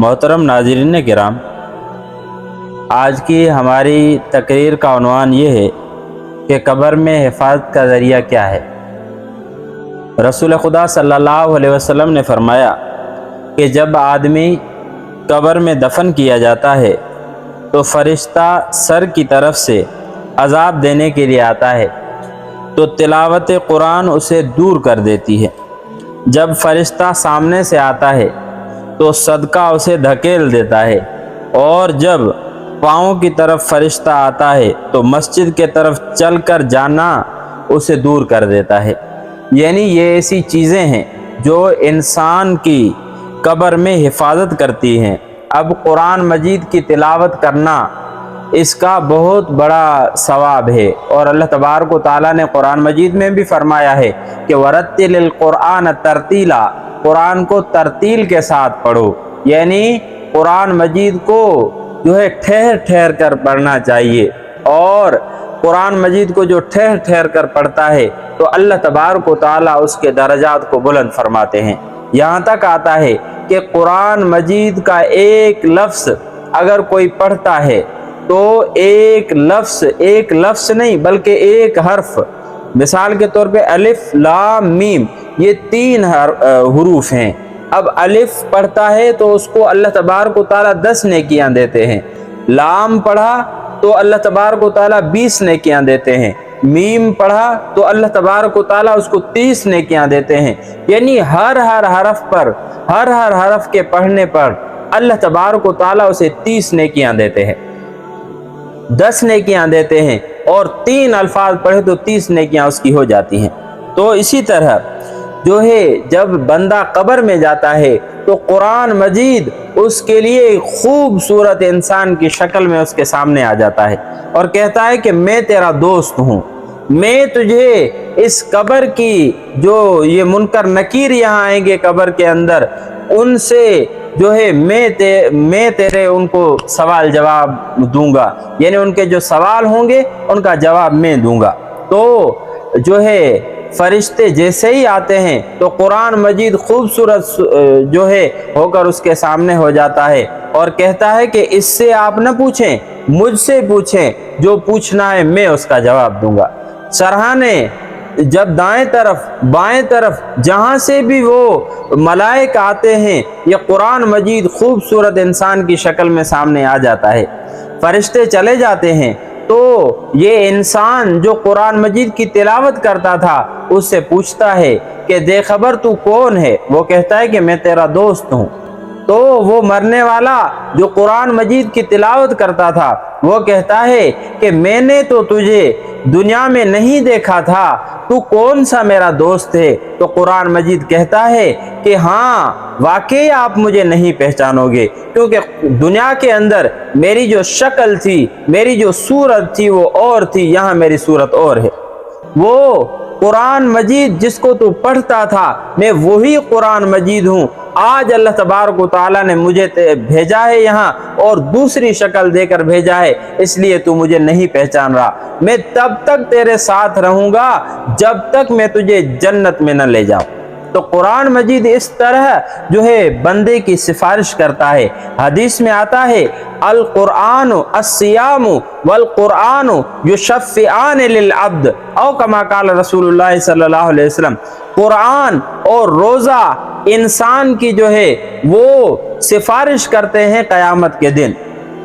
मोहतरम नाज़रीन किराम, आज की हमारी तकरीर का उन्वान ये है कि कब्र में हिफाजत का ज़रिया क्या है। रसूल खुदा सल्लल्लाहु अलैहि वसल्लम ने फरमाया कि जब आदमी कब्र में दफन किया जाता है तो फरिश्ता सर की तरफ से अज़ाब देने के लिए आता है, तो तिलावत कुरान उसे दूर कर देती है। जब फरिश्ता सामने से आता है तो सदका उसे धकेल देता है, और जब पाँव की तरफ फरिश्ता आता है तो मस्जिद के तरफ चलकर जाना उसे दूर कर देता है। यानी ये ऐसी चीज़ें हैं जो इंसान की कब्र में हिफाजत करती हैं। अब कुरान मजीद की तिलावत करना इसका बहुत बड़ा सवाब है, और अल्लाह तबारक व तआला ने कुरान मजीद में भी फरमाया है कि वरत्तिलिल कुरान तरतीला, कुरान को तरतील के साथ पढ़ो। यानी कुरान मजीद को जो है ठहर ठहर कर पढ़ना चाहिए, और कुरान मजीद को जो ठहर ठहर कर पढ़ता है तो अल्लाह तबारक व तआला उसके दर्जात को बुलंद फरमाते हैं। यहाँ तक आता है कि कुरान मजीद का एक लफ्ज़ अगर कोई पढ़ता है तो एक लफ्ज़ नहीं बल्कि एक हर्फ, मिसाल के तौर पे अलिफ लाम मीम, ये 3 हुरूफ हैं। अब अलिफ पढ़ता है तो उसको अल्लाह तबारक व तआला 10 नेकियां देते हैं। लाम पढ़ा तो अल्लाह तबारक व तआला 20 नेकियां देते हैं। मीम पढ़ा तो अल्लाह तबारक व तआला उसको 30 नेकियां देते हैं। यानी हर हरफ पर, हर हरफ के पढ़ने पर अल्लाह तबारक व तआला उसे 30 नेकियां देते हैं, 10 नेकियां देते हैं, और 3 अल्फाज पढ़े तो 30 नेकियां उसकी हो जाती हैं। तो इसी तरह जो है जब बंदा कब्र में जाता है तो कुरान मजीद उसके लिए खूबसूरत इंसान की शक्ल में उसके सामने आ जाता है और कहता है कि मैं तेरा दोस्त हूँ, मैं तुझे इस कब्र की जो ये मुनकर नकीर यहाँ आएंगे कब्र के अंदर, उनसे जो है मैं तेरे उनको सवाल जवाब दूंगा। यानी उनके जो सवाल होंगे उनका जवाब मैं दूंगा। तो जो है फरिश्ते जैसे ही आते हैं तो कुरान मजीद खूबसूरत जो है होकर उसके सामने हो जाता है और कहता है कि इससे आप न पूछें, मुझसे पूछें, जो पूछना है मैं उसका जवाब दूंगा। सरहाने जब दाएं तरफ बाएं तरफ जहां से भी वो मलाइक आते हैं, ये कुरान मजीद खूबसूरत इंसान की शक्ल में सामने आ जाता है। फरिश्ते चले जाते हैं तो ये इंसान जो कुरान मजीद की तिलावत करता था उससे पूछता है कि दे खबर तू कौन है। वो कहता है कि मैं तेरा दोस्त हूँ। तो वो मरने वाला जो कुरान मजीद की तिलावत करता था वो कहता है कि मैंने तो तुझे दुनिया में नहीं देखा था, तू कौन सा मेरा दोस्त है। तो कुरान मजीद कहता है कि हाँ वाकई आप मुझे नहीं पहचानोगे, क्योंकि दुनिया के अंदर मेरी जो शक्ल थी, मेरी जो सूरत थी वो और थी, यहाँ मेरी सूरत और है। वो कुरान मजीद जिसको तू पढ़ता था मैं वही कुरान मजीद हूँ। आज अल्लाह तबारक व तआला ने मुझे भेजा है यहाँ और दूसरी शक्ल देकर भेजा है, इसलिए तू मुझे नहीं पहचान रहा। मैं तब तक तेरे साथ रहूँगा जब तक मैं तुझे जन्नत में न ले जाऊँ। तो कुरान मजीद इस तरह जो है बंदे की सिफारिश करता है। हदीस में आता है अल कुरान अस्सियाम वल कुरान युशफ़िआन लिल अब्द औ कमा क़ाल रसूलुल्लाह सल्लल्लाहु अलैहि वसल्लम। कुरान और रोज़ा इंसान की जो है वो सिफारिश करते हैं क़यामत के दिन।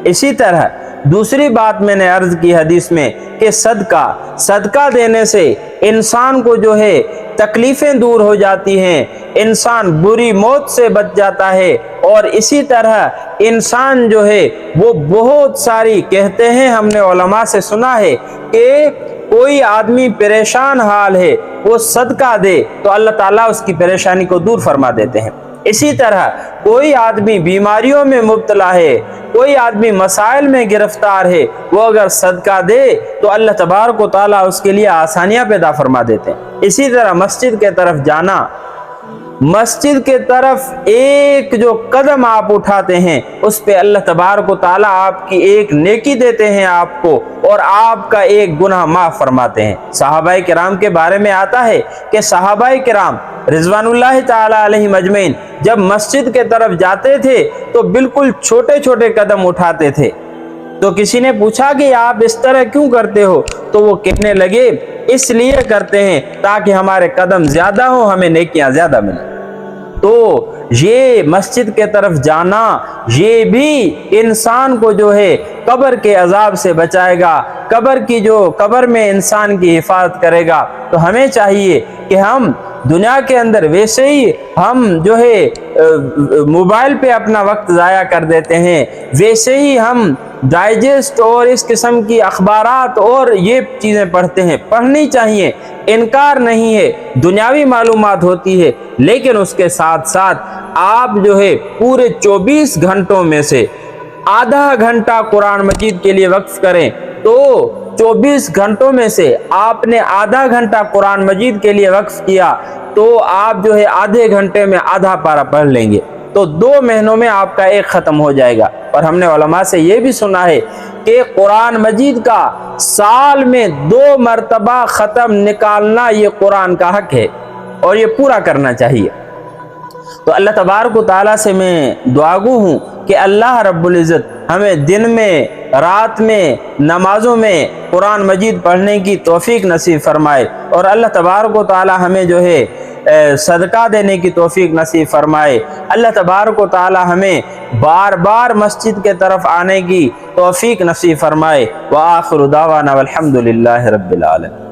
इसी तरह दूसरी बात मैंने अर्ज की हदीस में कि सदका देने से इंसान को जो है तकलीफ़ें दूर हो जाती हैं, इंसान बुरी मौत से बच जाता है, और इसी तरह इंसान जो है वो बहुत सारी, कहते हैं हमने उलमा से सुना है कि कोई आदमी परेशान हाल है वो सदका दे तो अल्लाह ताला उसकी परेशानी को दूर फरमा देते हैं। इसी तरह कोई आदमी बीमारियों में मुब्तला है, कोई आदमी मसाइल में गिरफ्तार है, वो अगर सदका दे तो अल्लाह तबारक व तआला उसके लिए आसानियां पैदा फरमा देते हैं। इसी तरह मस्जिद के तरफ जाना, मस्जिद के तरफ एक जो कदम आप उठाते हैं उस पे अल्लाह तबारक व तआला आपकी एक नेकी देते हैं आपको, और आपका एक गुनाह माफ फरमाते हैं। सहाबाए किराम के बारे में आता है कि सहाबाए किराम رضوان اللہ تعالی علیہ مجمعین جب مسجد کے طرف جاتے تھے تو بالکل چھوٹے چھوٹے قدم اٹھاتے تھے۔ تو کسی نے پوچھا کہ آپ اس طرح کیوں کرتے ہو؟ تو وہ کہنے لگے اس لیے کرتے ہیں تاکہ ہمارے قدم زیادہ ہوں، ہمیں نیکیاں زیادہ ملیں۔ تو یہ مسجد کے طرف جانا یہ بھی انسان کو جو ہے قبر کے عذاب سے بچائے گا، قبر میں انسان کی حفاظت کرے گا۔ تو ہمیں چاہیے کہ ہم دنیا کے اندر ویسے ہی ہم جو ہے موبائل پہ اپنا وقت ضائع کر دیتے ہیں، ویسے ہی ہم ڈائجسٹ اور اس قسم کی اخبارات اور یہ چیزیں پڑھتے ہیں، پڑھنی چاہیے، انکار نہیں ہے، دنیاوی معلومات ہوتی ہے، لیکن اس کے ساتھ ساتھ آپ جو ہے پورے 24 گھنٹوں میں سے آدھا گھنٹہ قرآن مجید کے لیے وقف کریں۔ تو 24 گھنٹوں میں سے آپ نے آدھا گھنٹہ قرآن مجید کے لیے وقف کیا تو آپ جو ہے آدھے گھنٹے میں آدھا پارہ پڑھ لیں گے، تو 2 مہینوں میں آپ کا ایک ختم ہو جائے گا۔ اور ہم نے علماء سے یہ بھی سنا ہے کہ قرآن مجید کا سال میں 2 مرتبہ ختم نکالنا یہ قرآن کا حق ہے اور یہ پورا کرنا چاہیے۔ تو اللہ تبارک و تعالیٰ سے میں دعا گو ہوں کہ اللہ رب العزت ہمیں دن میں رات میں نمازوں میں قرآن مجید پڑھنے کی توفیق نصیب فرمائے، اور اللہ تبارک و تعالیٰ ہمیں جو ہے صدقہ دینے کی توفیق نصیب فرمائے۔ اللہ تبارک و تعالیٰ ہمیں بار بار مسجد کے طرف آنے کی توفیق نصیب فرمائے۔ وآخر دعوانا والحمد للہ رب العالمین۔